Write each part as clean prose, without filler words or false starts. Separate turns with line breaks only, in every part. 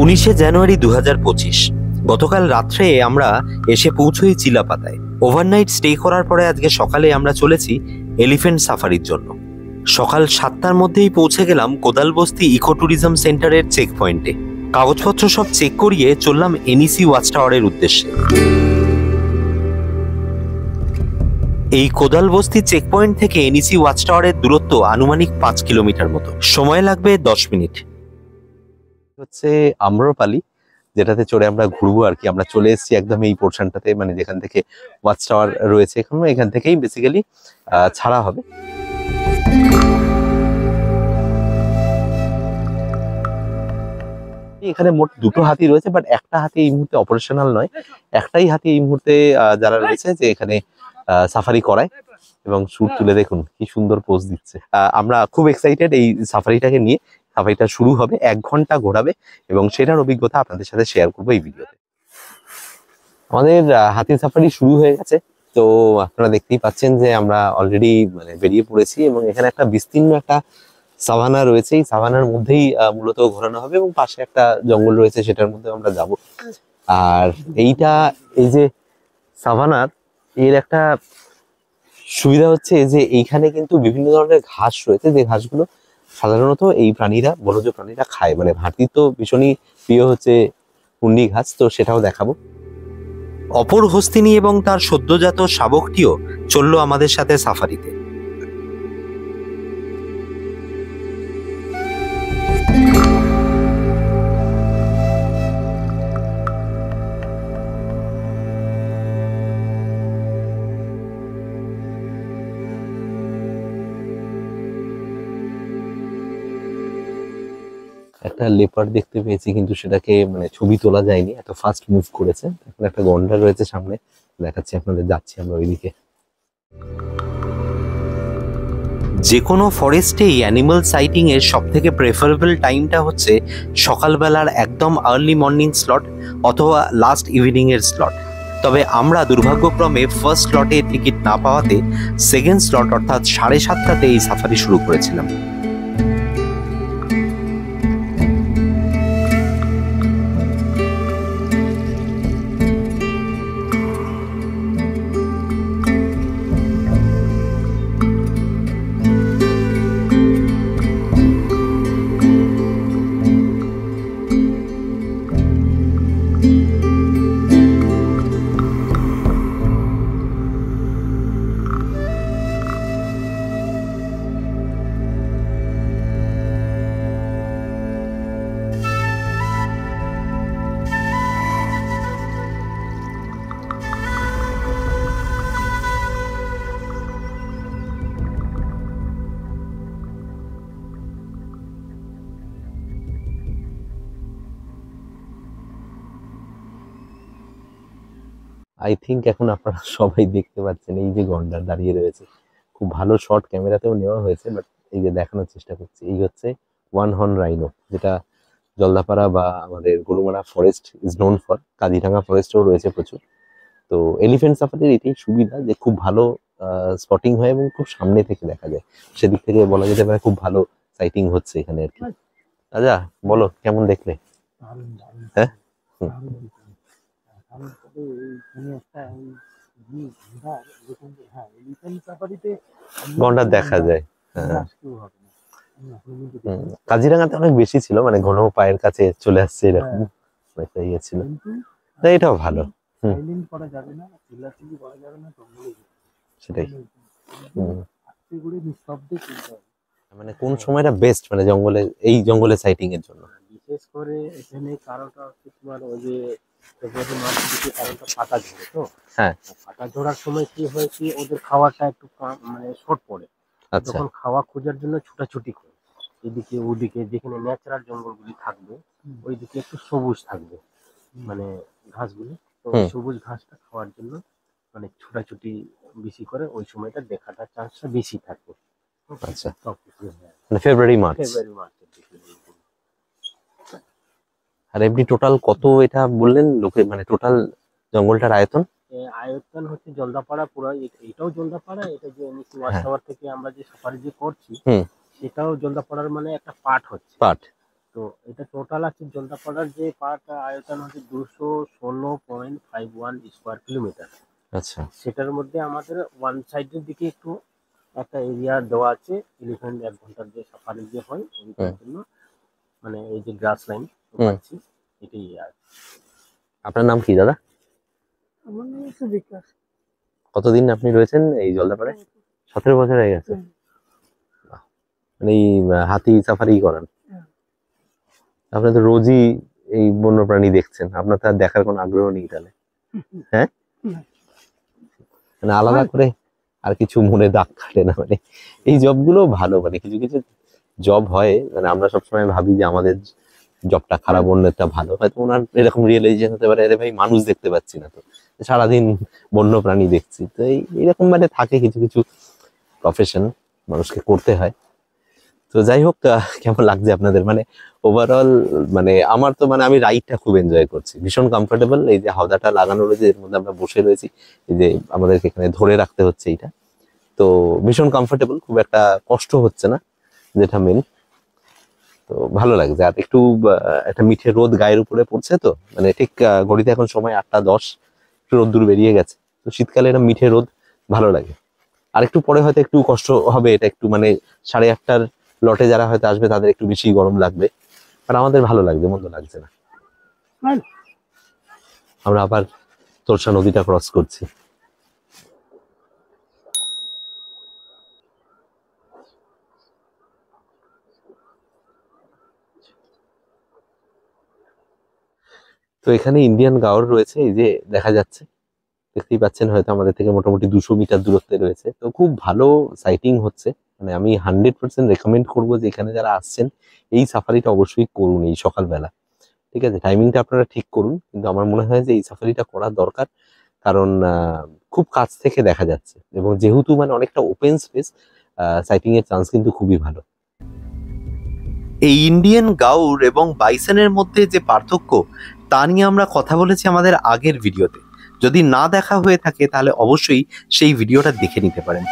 19শে জানুয়ারি 2025 গতকাল রাত্রে আমরা এসে পৌঁছই চিলাপাতায়। ওভারনাইট স্টে করার পরে আজকে সকালে আমরা চলেছি এলিফ্যান্ট সাফারির জন্য। সকাল 7টার মধ্যেই পৌঁছে গেলাম কোদালবস্তি ইকো ট্যুরিজম সেন্টারের চেক পয়েন্টে। কাগজপত্র সব চেক করিয়ে চললাম এনইসি ওয়াচ টাওয়ারের উদ্দেশ্যে। এই কোদালবস্তি চেক পয়েন্ট থেকে এনইসি ওয়াচ টাওয়ারের দূরত্ব আনুমানিক 5 কিলোমিটার মতো। সময় লাগবে 10 মিনিট।
হচ্ছে আম্রপালি, যেটাতে চড়ে আমরা ঘুরবো আর কি। আমরা চলে এসেছি একদম এই পোর্শনটাতে, মানে যেখান থেকে ওয়াচ টাওয়ার রয়েছে এখান থেকেই বেসিক্যালি ছাড়া হবে। এখানে মোট দুটো হাতি রয়েছে, বাট একটা হাতি এই মুহূর্তে অপারেশনাল নয়। একটাই হাতি এই মুহূর্তে যারা রয়েছে যে এখানে সাফারি করায়, এবং শুট তুলে দেখুন কি সুন্দর পোজ দিচ্ছে। আমরা খুব এক্সাইটেড এই সাফারিটাকে নিয়ে। সাফারিটা শুরু হবে, 1 ঘন্টা ঘোরাবে, এবং সেটার অভিজ্ঞতা আপনাদের সাথে শেয়ার করবো এই ভিডিওতে। আমাদের হাতি সাফারি শুরু হয়ে গেছে। তো আপনারা দেখতেই পাচ্ছেন যে আমরা অলরেডি মানে বেরিয়ে পড়েছি, এবং এখানে একটা বিস্তীর্ণ একটা সাভানা রয়েছে। এই সাভানার মধ্যেই মূলত ঘোরানো হবে, এবং পাশে একটা জঙ্গল রয়েছে, সেটার মধ্যে আমরা যাব। আর এই যে সাভানার এর একটা সুবিধা হচ্ছে যে এইখানে কিন্তু বিভিন্ন ধরনের ঘাস রয়েছে, যে ঘাসগুলো সাধারণত এই প্রাণীরা, বনজ প্রাণীরা খায়। মানে হাতি তো ভীষণই প্রিয় হচ্ছে হুন্ডি ঘাস, তো সেটাও দেখাবো।
অপর হস্তিনী এবং তার সদ্যজাত শাবকটিও চলল আমাদের সাথে সাফারিতে।
একটা লেপার্ড দেখতে পেয়েছি, কিন্তু সেটাকে মানে ছবি তোলা যায়নি, এত ফাস্ট মুভ করেছে। এখন একটা গন্ডার রয়েছে সামনে, দেখাচ্ছি আপনাদের। যাচ্ছি আমরা ওইদিকে।
যে কোনো ফরেস্টেই অ্যানিমাল সাইটিং এর সব থেকে প্রেফারেবল টাইমটা হচ্ছে সকালবেলার একদম আর্লি মর্নিং স্লট অথবা লাস্ট ইভিনিং এর স্লট। তবে আমরা দুর্ভাগ্যক্রমে ফার্স্ট স্লটে টিকিট না পাওয়াতে সেকেন্ড স্লট অর্থাৎ 7:30টাতে এই সাফারি শুরু করেছিলাম।
আই থিঙ্ক এখন আপনারা সবাই দেখতে পাচ্ছেন এই যে গন্ডার দাঁড়িয়ে রয়েছে। খুব ভালো শট ক্যামেরাতেও নেওয়া হয়েছে, বাট এই যে দেখানোর চেষ্টা করছি। এই হচ্ছে ওয়ান হর্ন রাইনো, যেটা জলদাপাড়া বা আমাদের Gorumara forest is known for. Kaziranga ফরেস্টেও রয়েছে প্রচুর। তো এলিফ্যান্ট সাফারির এটাই সুবিধা যে খুব ভালো স্পটিং হয়, এবং খুব সামনে থেকে দেখা যায়। সেদিক থেকে বলা যেতে পারে খুব ভালো সাইটিং হচ্ছে এখানে আর কি। রাজা, বলো কেমন দেখলে? হ্যাঁ, গন্ডার দেখা যায়। হ্যাঁ, কাজিরাঙ্গাতে অনেক বেশি ছিল, মানে ঘন পায়ের কাছে চলে আসছে এরকম একটা ইয়ে ছিল। এটাও ভালো। সেটাই। মানে কোন সময়টা বেস্ট, মানে জঙ্গলে, এই জঙ্গলে সাইটিং এর জন্য?
বিশেষ করে এখানে কারণটা হচ্ছে তোমার ওই যে ফেব্রুয়ারি মার্চ দিকে কারণটা পাতা ঝরে। তো
হ্যাঁ,
পাতা ঝরার সময় কি হয় কি ওদের খাওয়াটা একটু মানে শর্ট পড়ে। তখন খাওয়া খোঁজার জন্য ছুটাছুটি করে এদিকে ওদিকে। যেখানে ন্যাচারাল জঙ্গলগুলি থাকবে ওইদিকে একটু সবুজ থাকবে, মানে ঘাসগুলি। তো সবুজ ঘাসটা খাওয়ার জন্য মানে ছুটাছুটি বেশি করে, ওই সময়টা দেখাটার চান্সটা বেশি থাকে।
আচ্ছা, মানে ফেব্রুয়ারি মার্চ। আর এমনি টোটাল কত এটা বললেন লোকে, মানে টোটাল জঙ্গলটার আয়তন?
আয়তন হচ্ছে জলদাপাড়া পুরো, এটাও জলদাপাড়া, এটা যে এনইসি ওয়াচ টাওয়ার থেকে আমরা যে সাফারি যে করছি সেটাও জলদাপাড়ার মানে একটা পার্ট হচ্ছে।
পার্ট,
তো এটা টোটাল আছে জলদাপাড়ার যে পার্ট আয়তন হচ্ছে 216.51 স্কোয়ার কিলোমিটার।
আচ্ছা
সেটার মধ্যে আমাদের ওয়ান সাইডের দিকে একটু একটা এরিয়া দেওয়া আছে এলিফ্যান্ট 1 ঘন্টার যে সাফারি যে হয় ওইটার জন্য, মানে এই যে গ্রাস লাইন পাচ্ছি এটাই আছে।
আপনার নাম কি দাদা?
আমার নাম হচ্ছে বিকাশ।
কতদিন আপনি রয়েছেন এই জলদাপাড়ায়? 17 বছর হয়ে গেছে। মানে এই হাতি সাফারি করেন? আপনি তো রোজই এই বন্যপ্রাণী দেখছেন, আপনার তো আর দেখার কোনো আগ্রহ নেই তাহলে? হ্যাঁ, মানে আলাদা করে আর কিছু মনে দাগ কাটে না? মানে এই জবগুলো ভালো, মানে কিছু কিছু জব হয়, মানে আমরা সবসময় ভাবি যে আমাদের জবটা খারাপ, অন্যটা ভালো। হয়তো ওনার এরকম রিয়েলাইজেশন হতে পারে, আরে ভাই মানুষ দেখতে পাচ্ছি না তো, সারাদিন বন্য প্রাণী দেখছি। তো এইরকম মানে থাকে কিছু কিছু প্রফেশন মানুষকে করতে হয়। তো যাই হোক, কেমন লাগছে আপনাদের? মানে ওভারঅল মানে আমার তো মানে আমি রাইডটা খুব এনজয় করছি, ভীষণ কমফোর্টেবল। এই যে হাওদাটা লাগানো রয়েছে এর মধ্যে আমরা বসে রয়েছি, এই যে আমাদেরকে এখানে ধরে রাখতে হচ্ছে এইটা, তো ভীষণ কমফোর্টেবল, খুব একটা কষ্ট হচ্ছে না, যেটা মেন। তো ভালো লাগছে। আর একটু একটা মিঠে রোদ গায়ের উপরে পড়ছে, তো মানে ঠিক ঘড়িতে এখন সময় 8টা 10, একটু রোদ্দুর বেরিয়ে গেছে। তো শীতকালে এটা মিঠে রোদ ভালো লাগে। আর একটু পরে হয়তো একটু কষ্ট হবে, এটা একটু মানে 8:30টার লটে যারা হয়তো আসবে তাদের একটু বেশি গরম লাগবে, আর আমাদের ভালো লাগছে, মন্দ লাগছে না। আমরা আবার তোরসা নদীটা ক্রস করছি। তো এখানে ইন্ডিয়ান গাওর রয়েছে, এই যে দেখা যাচ্ছে, দেখতেই পাচ্ছেন হয়তো আমাদের থেকে মোটামুটি 200 মিটার দূরত্বে রয়েছে। তো খুব ভালো সাইটিং হচ্ছে, মানে আমি 100% রেকমেন্ড করবো যে এখানে যারা আসছেন এই সাফারিটা অবশ্যই করুন এই সকালবেলা। ঠিক আছে, টাইমিংটা আপনারা ঠিক করুন, কিন্তু আমার মনে হয় যে এই সাফারিটা করা দরকার, কারণ খুব কাছ থেকে দেখা যাচ্ছে, এবং যেহেতু মানে অনেকটা ওপেন স্পেস, সাইটিং এর চান্স কিন্তু খুবই ভালো।
এই ইন্ডিয়ান গাউর এবং বাইসনের মধ্যে যে পার্থক্য তা নিয়ে আমরা কথা বলেছি আমাদের আগের ভিডিওতে। যদি না দেখা হয়ে থাকে তাহলে অবশ্যই সেই ভিডিওটা দেখে নিতে পারেন।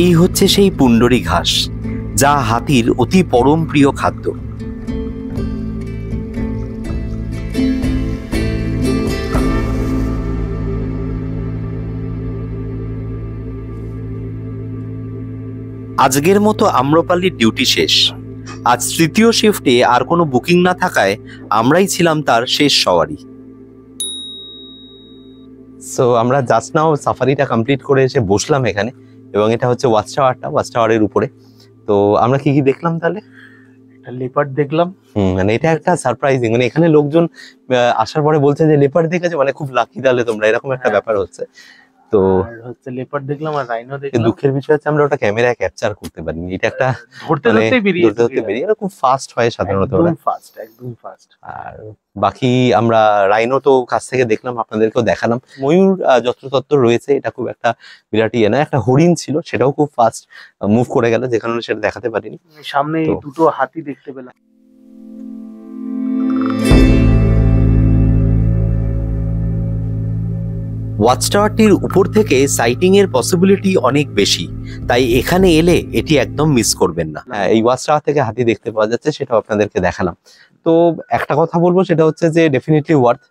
এই হচ্ছে সেই পুন্ডরী ঘাস, যা হাতির অতি পরম প্রিয় খাদ্য। আজকের মতো আম্রপালির ডিউটি শেষ। আজ তৃতীয় শিফটে আর কোনো বুকিং না থাকায় আমরাই ছিলাম তার শেষ সওয়ারি।
সো আমরা জাস্ট নাও সাফারিটা কমপ্লিট করে এসে বসলাম এখানে, এবং এটা হচ্ছে ওয়াচ টাওয়ারের উপরে। তো আমরা কি কি দেখলাম তাহলে?
লেপার্ড দেখলাম।
মানে এটা একটা সারপ্রাইজিং, মানে এখানে লোকজন আসার পরে বলছে যে লেপার্ড দেখেছে, মানে খুব লাকি তাহলে তোমরা, এরকম একটা ব্যাপার হচ্ছে। তো
হচ্ছে লেপার্ড দেখলাম আর রাইনো দেখলাম।
দুঃখের বিষয় হচ্ছে আমরা ওটা ক্যামেরায় ক্যাপচার করতে পারিনি। এটা একটা
ধরতে বেরিয়ে
খুব ফাস্ট হয় সাধারণত,
একদম ফাস্ট।
আর বাকি আমরা রাইনো তো কাছ থেকে দেখলাম, আপনাদেরকেও দেখালাম। ময়ূর যত্রতত্র রয়েছে, এটা খুব একটা বিরাট ইয়ে না। একটা হরিণ ছিল, সেটাও খুব ফাস্ট মুভ করে গেল, যে কারণে সেটা দেখাতে পারিনি।
সামনে দুটো হাতি দেখতে পেলাম।
ওয়াচ টাওয়ারটির উপর থেকে সাইটিং এর পসিবিলিটি অনেক বেশি, তাই এখানে এলে এটি একদম মিস করবেন না।
হ্যাঁ, এই ওয়াচ টাওয়ার থেকে হাতি দেখতে পাওয়া যাচ্ছে, সেটাও আপনাদেরকে দেখালাম। তো একটা কথা বলবো, সেটা হচ্ছে যে ডেফিনেটলি ওয়ার্থ।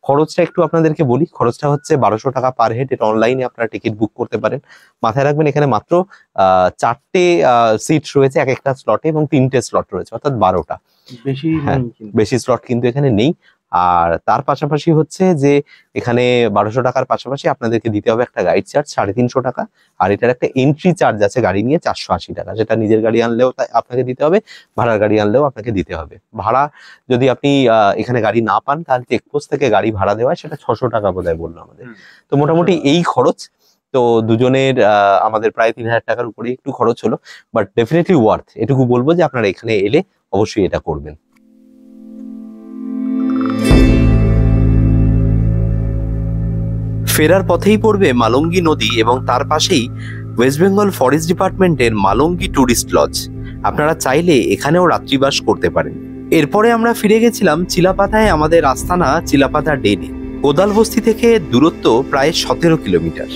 খরচটা একটু আপনাদেরকে বলি, খরচটা হচ্ছে 1200 টাকা পার হেড। এটা অনলাইনে আপনারা টিকিট বুক করতে পারেন। মাথায় রাখবেন এখানে মাত্র 4টে সিট রয়েছে এক একটা স্লটে, এবং 3টে স্লট রয়েছে, অর্থাৎ 12টা।
বেশি
হ্যাঁ,
নেই কিন্তু।
বেশি স্লট কিন্তু এখানে নেই। আর তার পাশাপাশি হচ্ছে যে এখানে 1200 টাকার পাশাপাশি আপনাদেরকে দিতে হবে একটা গাইড চার্জ 350 টাকা, আর এটার একটা এন্ট্রি চার্জ আছে গাড়ি নিয়ে 480 টাকা। যেটা নিজের গাড়ি আনলেও আপনাকে দিতে হবে, ভাড়ার গাড়ি আনলেও আপনাকে দিতে হবে। ভাড়া যদি আপনি এখানে গাড়ি না পান, তাহলে চেকপোস্ট থেকে গাড়ি ভাড়া দেওয়া সেটা 600 টাকা বোধহয় বললো আমাদের। তো মোটামুটি এই খরচ। তো দুজনের আমাদের প্রায় 3000 টাকার উপরে একটু খরচ হলো, বাট ডেফিনেটলি ওয়ার্থ। এটুকু বলবো যে আপনারা এখানে এলে অবশ্যই এটা করবেন।
ফেরার পথেই পড়বে মালঙ্গি নদী এবং তার পাশেই ওয়েস্ট বেঙ্গল ফরেস্ট ডিপার্টমেন্টের মালঙ্গি ট্যুরিস্ট লজ। আপনারা চাইলে এখানেও রাত্রিবাস করতে পারেন। এরপরে আমরা ফিরে গেছিলাম চিলাপাতায় আমাদের আস্তানা চিলাপাতা ডেনে। কোদালবস্তি থেকে দূরত্ব প্রায় 17 কিলোমিটার।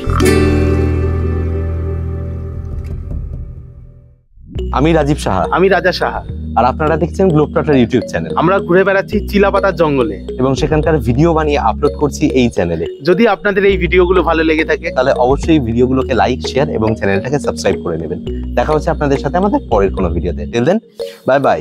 আমি রাজীব সাহা,
আমি রাজা সাহা।
আর আপনারা দেখছেন গ্লোব ট্রটার ইউটিউব চ্যানেল।
আমরা ঘুরে বেড়াচ্ছি চিলাপাতার জঙ্গলে
এবং সেখানকার ভিডিও বানিয়ে আপলোড করছি এই চ্যানেলে।
যদি আপনাদের এই ভিডিওগুলো ভালো লেগে থাকে
তাহলে অবশ্যই ভিডিওগুলোকে লাইক, শেয়ার এবং চ্যানেলটাকে সাবস্ক্রাইব করে নেবেন। দেখা হচ্ছে আপনাদের সাথে আমাদের পরের কোনো ভিডিওতে। Till then, bye by.